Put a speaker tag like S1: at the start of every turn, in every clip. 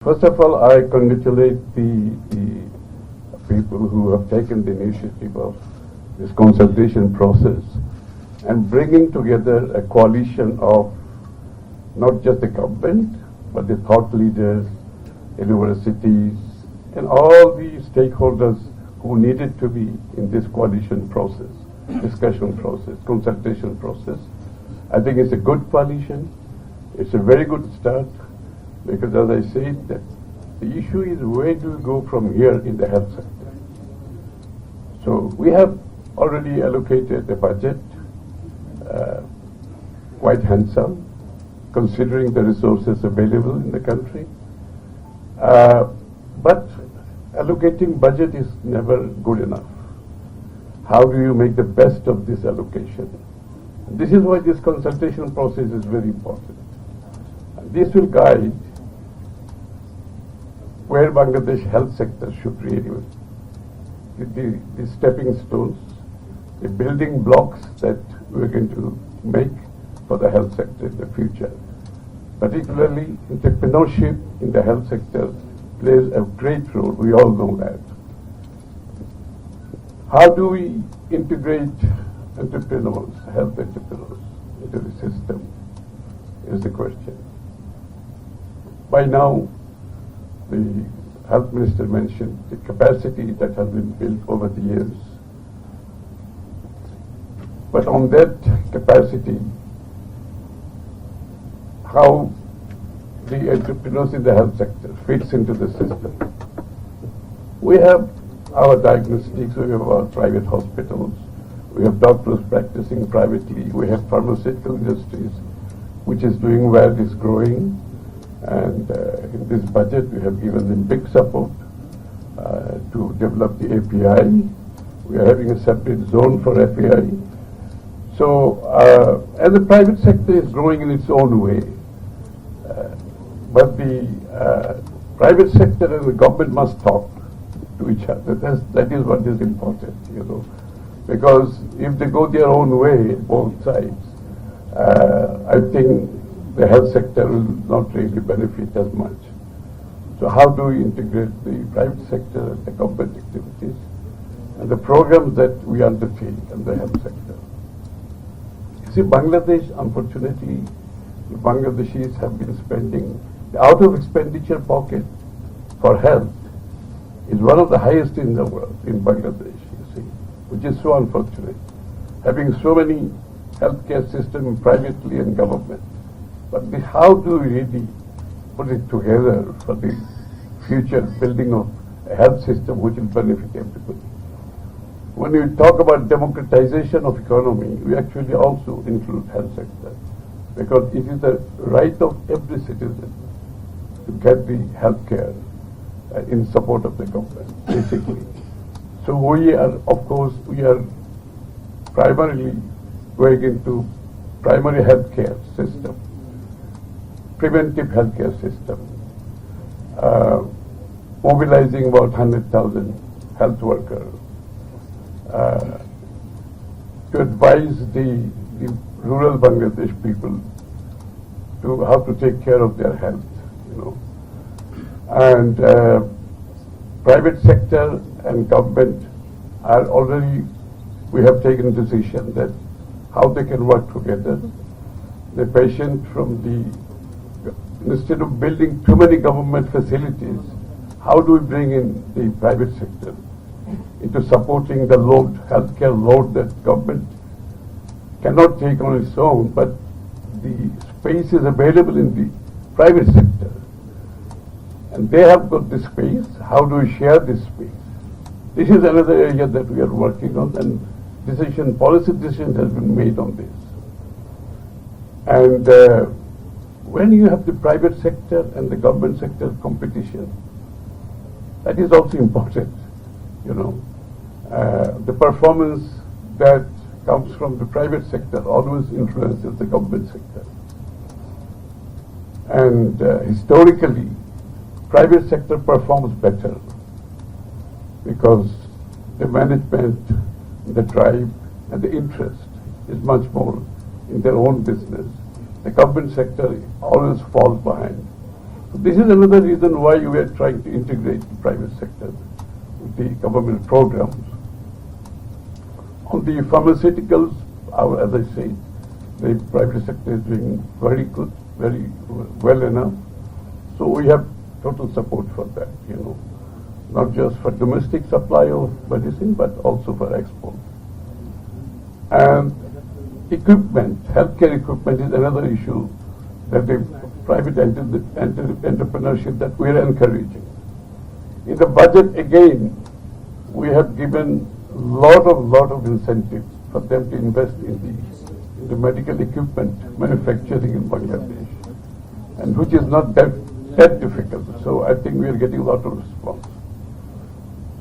S1: First of all, I congratulate the people who have taken the initiative of this consultation process and bringing together a coalition of not just the government, but the thought leaders, universities, and all the stakeholders who needed to be in this coalition process, discussion process, consultation process. I think it's a good coalition. It's a very good start. Because as I said, that the issue is where do we go from here in the health sector. So we have already allocated a budget, quite handsome, considering the resources available in the country. But allocating budget is never good enough. How do you make the best of this allocation? And this is why this consultation process is very important. And this will guide where Bangladesh health sector should really be, the stepping stones, the building blocks that we're going to make for the health sector in the future. Particularly, entrepreneurship in the health sector plays a great role. We all know that. How do we integrate entrepreneurs, health entrepreneurs, into the system is the question. By now, the health minister mentioned the capacity that has been built over the years. But on that capacity, how the entrepreneurs in the health sector fits into the system. We have our diagnostics, we have our private hospitals, we have doctors practicing privately, we have pharmaceutical industries, which is doing well, is growing. And in this budget, we have given them big support to develop the API. We are having a separate zone for API. So, and the private sector is growing in its own way. But the private sector and the government must talk to each other. That is what is important, you know. Because if they go their own way, both sides, I think the health sector will not really benefit as much. So how do we integrate the private sector and the government activities and the programs that we undertake in the health sector? You see, Bangladesh, unfortunately, the Bangladeshis have been spending, the out of expenditure pocket for health is one of the highest in the world, in Bangladesh, you see, which is so unfortunate. Having so many healthcare systems privately and government. But how do we really put it together for the future building of a health system which will benefit everybody? When we talk about democratization of economy, we actually also include health sector, because it is the right of every citizen to get the health care in support of the government, basically. So we are, of course, we are primarily going into primary health care system, preventive healthcare system, mobilizing about 100,000 health workers to advise the rural Bangladesh people to how to take care of their health, you know. And private sector and government are already, we have taken a decision that how they can work together. The patient from the, instead of building too many government facilities, how do we bring in the private sector into supporting the load, healthcare load that government cannot take on its own, but the space is available in the private sector. And they have got the space. How do we share this space? This is another area that we are working on, and policy decision has been made on this. And when you have the private sector and the government sector competition, that is also important, you know. The performance that comes from the private sector always influences the government sector. And historically, private sector performs better because the management, the drive, and the interest is much more in their own business. The government sector always falls behind. So this is another reason why we are trying to integrate the private sector with the government programs. On the pharmaceuticals, as I say, the private sector is doing very good, very well enough. So we have total support for that, not just for domestic supply of medicine, but also for export. And equipment, healthcare equipment is another issue that the private entrepreneurship that we are encouraging. In the budget, again, we have given lot of incentives for them to invest in the medical equipment manufacturing in Bangladesh, and which is not that difficult. So I think we are getting a lot of response.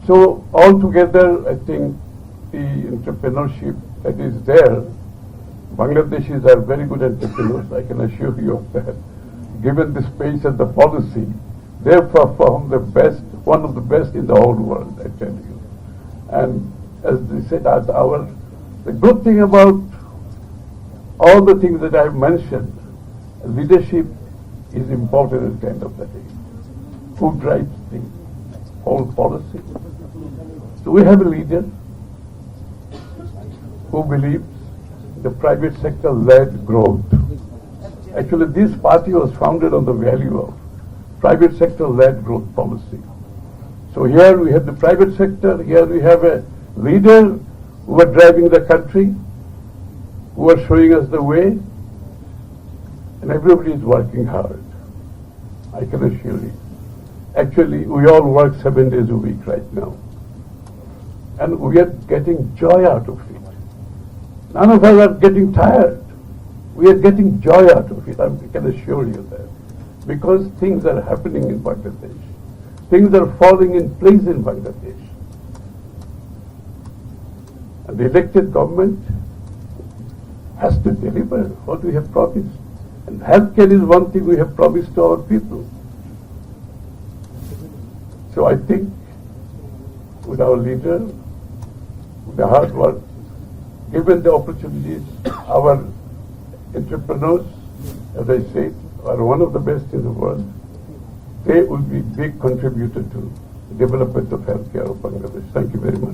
S1: So altogether, I think the entrepreneurship that is there, Bangladeshis are very good entrepreneurs, I can assure you of that. Given the space and the policy, they perform the best, one of the best in the whole world, I tell you. And as they said, the good thing about all the things that I have mentioned, leadership is important at the end of the day. Who drives the whole policy? So we have a leader who believes the private sector-led growth. Actually, this party was founded on the value of private sector-led growth policy. So here we have the private sector, here we have a leader who are driving the country, who are showing us the way, and everybody is working hard, I can assure you. Actually, we all work 7 days a week right now, and we are getting joy out of it. None of us are getting tired. We are getting joy out of it, I can assure you that, because things are happening in Bangladesh. Things are falling in place in Bangladesh. And the elected government has to deliver what we have promised. And healthcare is one thing we have promised to our people. So I think with our leader, with the hard work, given the opportunities, our entrepreneurs, as I said, are one of the best in the world. They will be big contributor to the development of healthcare of Bangladesh. Thank you very much.